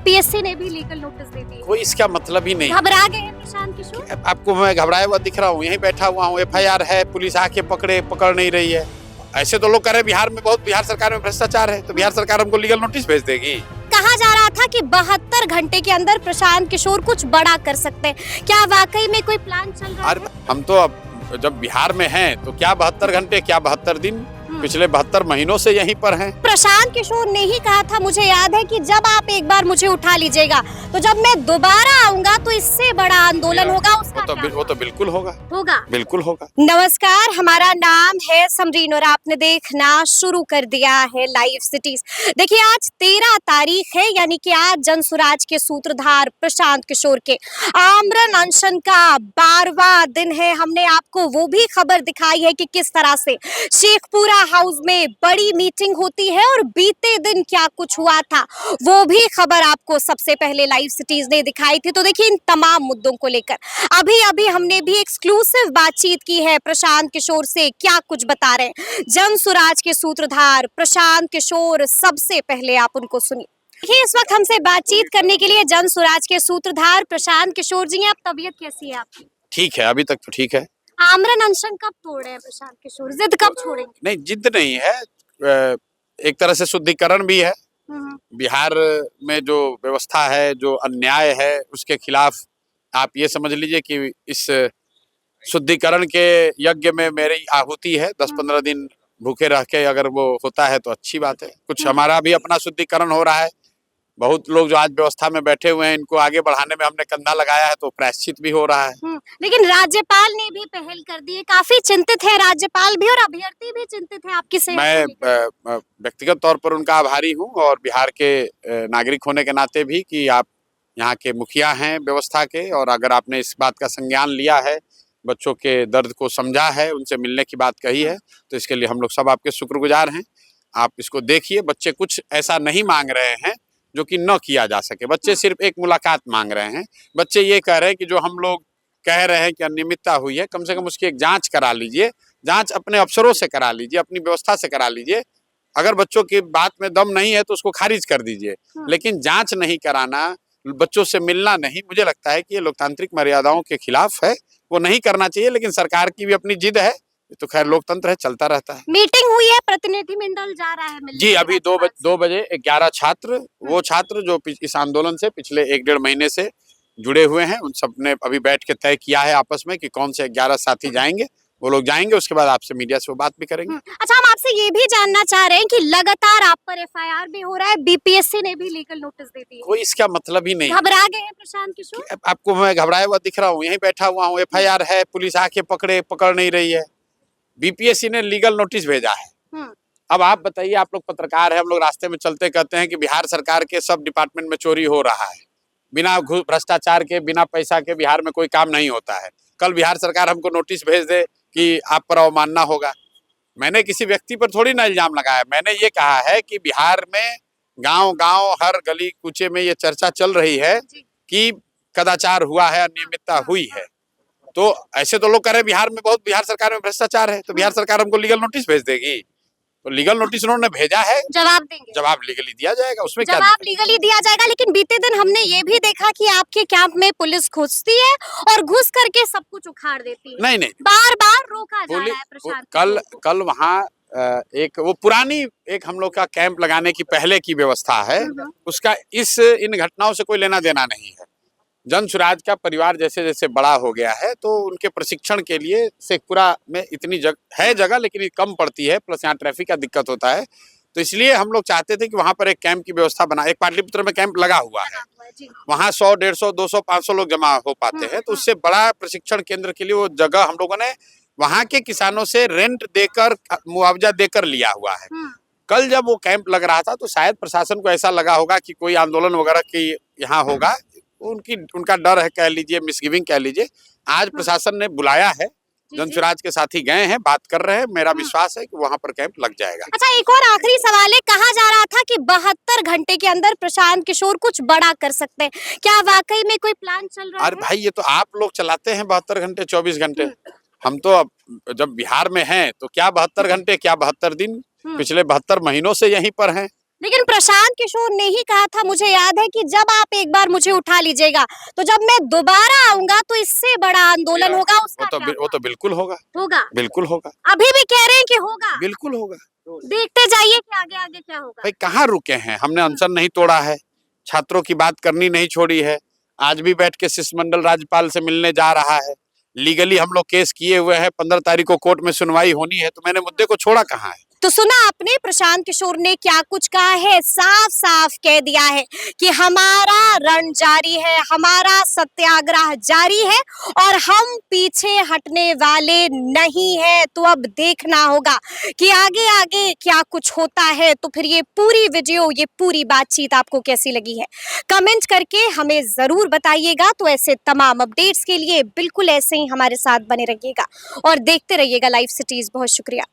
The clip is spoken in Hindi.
बीपीएससी ने भी लीगल नोटिस दे दिए। कोई इसका मतलब ही नहीं। घबरा गए हैं प्रशांत किशोर? आपको मैं घबराया हुआ दिख रहा हूँ, यहीं बैठा हुआ हूँ, एफआईआर है, पुलिस आके पकड़ नहीं रही है। ऐसे तो लोग कह रहे बिहार सरकार में भ्रष्टाचार है, तो बिहार सरकार हमको लीगल नोटिस भेज देगी। कहा जा रहा था कि 72 घंटे के अंदर प्रशांत किशोर कुछ बड़ा कर सकते हैं, क्या वाकई में कोई प्लान चल रहा है? हम तो अब जब बिहार में हैं तो क्या 72 घंटे, क्या 72 दिन, पिछले 72 महीनों से यहीं पर हैं। प्रशांत किशोर ने ही कहा था, मुझे याद है, कि जब आप एक बार मुझे उठा लीजिएगा तो जब मैं दोबारा आऊंगा तो इससे बड़ा आंदोलन होगा। उसका वो तो बिल्कुल होगा, बिल्कुल होगा। नमस्कार, हमारा नाम है समरीन और आपने देखना शुरू कर दिया है लाइव सिटीज। देखिए, आज 13 तारीख है, यानी कि आज जनसुराज के सूत्रधार प्रशांत किशोर के आमरण अनशन का 12वां दिन है। हमने आपको वो भी खबर दिखाई है कि किस तरह से शेखपुरा हाउस में बड़ी मीटिंग होती है और बीते दिन क्या कुछ हुआ था वो भी खबर आपको सबसे पहले लाइव सिटीज ने दिखाई थी। तो देखिए, इन तमाम मुद्दों को लेकर अभी हमने भी एक्सक्लूसिव बातचीत की है प्रशांत किशोर से। क्या कुछ बता रहे हैं जनसुराज के सूत्रधार प्रशांत किशोर, सबसे पहले आप उनको सुनिए। देखिए, इस वक्त हमसे बातचीत करने के लिए जनसुराज के सूत्रधार प्रशांत किशोर जी हैं। आप तबीयत कैसी है आपकी? ठीक है, अभी तक तो ठीक है। आमरण अनशन कब तोड़ रहे हैं प्रशांत किशोर? जिद कब छोड़ेंगे? नहीं, जिद नहीं है, एक तरह से शुद्धिकरण भी है। बिहार में जो व्यवस्था है, जो अन्याय है, उसके खिलाफ आप ये समझ लीजिए कि इस शुद्धिकरण के यज्ञ में मेरी आहुति है। 10-15 दिन भूखे रह के अगर वो होता है तो अच्छी बात है। कुछ हमारा भी अपना शुद्धिकरण हो रहा है। बहुत लोग जो आज व्यवस्था में बैठे हुए हैं, इनको आगे बढ़ाने में हमने कंधा लगाया है, तो प्रायश्चित भी हो रहा है। लेकिन राज्यपाल ने भी पहल कर दी है, काफी चिंतित है राज्यपाल भी और अभ्यर्थी भी चिंतित है आपकी सेहत मैं व्यक्तिगत तौर पर उनका आभारी हूं, और बिहार के नागरिक होने के नाते भी, कि आप यहाँ के मुखिया हैं व्यवस्था के, और अगर आपने इस बात का संज्ञान लिया है, बच्चों के दर्द को समझा है, उनसे मिलने की बात कही है, तो इसके लिए हम लोग सब आपके शुक्रगुजार हैं। आप इसको देखिए, बच्चे कुछ ऐसा नहीं मांग रहे हैं जो कि न किया जा सके। बच्चे सिर्फ एक मुलाकात मांग रहे हैं। बच्चे ये कह रहे हैं कि जो हम लोग कह रहे हैं कि अनियमितता हुई है, कम से कम उसकी एक जांच करा लीजिए। जांच अपने अफसरों से करा लीजिए, अपनी व्यवस्था से करा लीजिए। अगर बच्चों की बात में दम नहीं है तो उसको खारिज कर दीजिए, लेकिन जांच नहीं कराना, बच्चों से मिलना नहीं, मुझे लगता है कि ये लोकतांत्रिक मर्यादाओं के खिलाफ है। वो नहीं करना चाहिए, लेकिन सरकार की भी अपनी जिद है। तो खैर, लोकतंत्र है, चलता रहता है। मीटिंग हुई है, प्रतिनिधिमंडल जा रहा है जी, अभी 2 बजे 11 छात्र, वो छात्र जो इस आंदोलन से पिछले 1-1.5 महीने से जुड़े हुए हैं, उन सब ने अभी बैठ के तय किया है आपस में कि कौन से 11 साथी जाएंगे। वो लोग जाएंगे, उसके बाद आपसे मीडिया से वो बात भी करेंगे। अच्छा, हम आपसे ये भी जानना चाह रहे हैं कि लगातार आप पर एफआईआर भी हो रहा है, बीपीएससी ने भी लीगल नोटिस दे दिए। कोई इसका मतलब ही नहीं। घबरा गए हैं प्रशांत किशोर? आपको मैं घबराया हुआ दिख रहा हूँ, यहीं बैठा हुआ हूँ, एफआईआर है, पुलिस आके पकड़ नहीं रही है। बीपीएससी ने लीगल नोटिस भेजा है। अब आप बताइए, आप लोग पत्रकार हैं, हम लोग रास्ते में चलते कहते हैं कि बिहार सरकार के सब डिपार्टमेंट में चोरी हो रहा है, बिना भ्रष्टाचार के, बिना पैसा के बिहार में कोई काम नहीं होता है। कल बिहार सरकार हमको नोटिस भेज दे कि आप पर अवमानना होगा। मैंने किसी व्यक्ति पर थोड़ी ना इल्जाम लगाया। मैंने ये कहा है कि बिहार में गांव-गांव, हर गली कूचे में ये चर्चा चल रही है कि कदाचार हुआ है, अनियमितता हुई है। तो ऐसे तो लोग कह रहे बिहार सरकार में भ्रष्टाचार है, तो बिहार सरकार हमको लीगल नोटिस भेज देगी। तो लीगल नोटिस उन्होंने भेजा है, जवाब देंगे। जवाब लीगली दिया जाएगा, उसमें क्या जवाब लीगली दिया जाएगा। लेकिन बीते दिन हमने ये भी देखा कि आपके कैंप में पुलिस घुसती है और घुस करके सब कुछ उखाड़ देती है। नहीं, बार रोका जा रहा है प्रशांत। कल वहाँ एक वो पुरानी एक हम लोग का कैंप लगाने की पहले की व्यवस्था है, उसका इन घटनाओं से कोई लेना देना नहीं है। जनसुराज का परिवार जैसे जैसे बड़ा हो गया है, तो उनके प्रशिक्षण के लिए शेखपुरा में इतनी जगह, लेकिन कम पड़ती है, प्लस यहाँ ट्रैफिक का दिक्कत होता है। तो इसलिए हम लोग चाहते थे कि वहाँ पर एक कैंप की व्यवस्था बना। एक पाटलिपुत्र में कैंप लगा हुआ है, वहाँ 100, 150, 200, 500 लोग जमा हो पाते हैं। तो उससे बड़ा प्रशिक्षण केंद्र के लिए वो जगह हम लोगों ने वहाँ के किसानों से रेंट देकर, मुआवजा देकर लिया हुआ है। कल जब वो कैंप लग रहा था तो शायद प्रशासन को ऐसा लगा होगा कि कोई आंदोलन वगैरह की यहाँ होगा, उनका डर है, कह लीजिए, मिसगिविंग कह लीजिए। आज प्रशासन ने बुलाया है, जनसुराज के साथी गए हैं, बात कर रहे हैं। मेरा विश्वास है कि वहाँ पर कैंप लग जाएगा। अच्छा, एक और आखिरी सवाल है, कहा जा रहा था कि 72 घंटे के अंदर प्रशांत किशोर कुछ बड़ा कर सकते हैं, क्या वाकई में कोई प्लान चल रहा है? अरे भाई, ये तो आप लोग चलाते हैं 72 घंटे, 24 घंटे। हम तो अब जब बिहार में हैं तो क्या 72 घंटे, क्या 72 दिन, पिछले 72 महीनों से यहीं पर हैं। लेकिन प्रशांत किशोर ने ही कहा था, मुझे याद है कि जब आप एक बार मुझे उठा लीजिएगा तो जब मैं दोबारा आऊंगा तो इससे बड़ा आंदोलन होगा। उसका क्या वो हुआ? तो बिल्कुल होगा, होगा। बिल्कुल होगा, अभी भी कह रहे हैं कि होगा। बिल्कुल होगा। देखते जाइए कि आगे आगे क्या होगा। भाई कहाँ रुके हैं, हमने अनशन नहीं तोड़ा है, छात्रों की बात करनी नहीं छोड़ी है। आज भी बैठ के शिष्टमंडल राज्यपाल से मिलने जा रहा है। लीगली हम लोग केस किए हुए हैं, 15 तारीख को कोर्ट में सुनवाई होनी है, तो मैंने मुद्दे को छोड़ा कहाँ है। तो सुना आपने प्रशांत किशोर ने क्या कुछ कहा है, साफ साफ कह दिया है कि हमारा रण जारी है, हमारा सत्याग्रह जारी है और हम पीछे हटने वाले नहीं है। तो अब देखना होगा कि आगे आगे क्या कुछ होता है। तो फिर ये पूरी वीडियो, ये पूरी बातचीत आपको कैसी लगी है, कमेंट करके हमें जरूर बताइएगा। तो ऐसे तमाम अपडेट्स के लिए बिल्कुल ऐसे ही हमारे साथ बने रहिएगा और देखते रहिएगा लाइव सिटीज। बहुत शुक्रिया।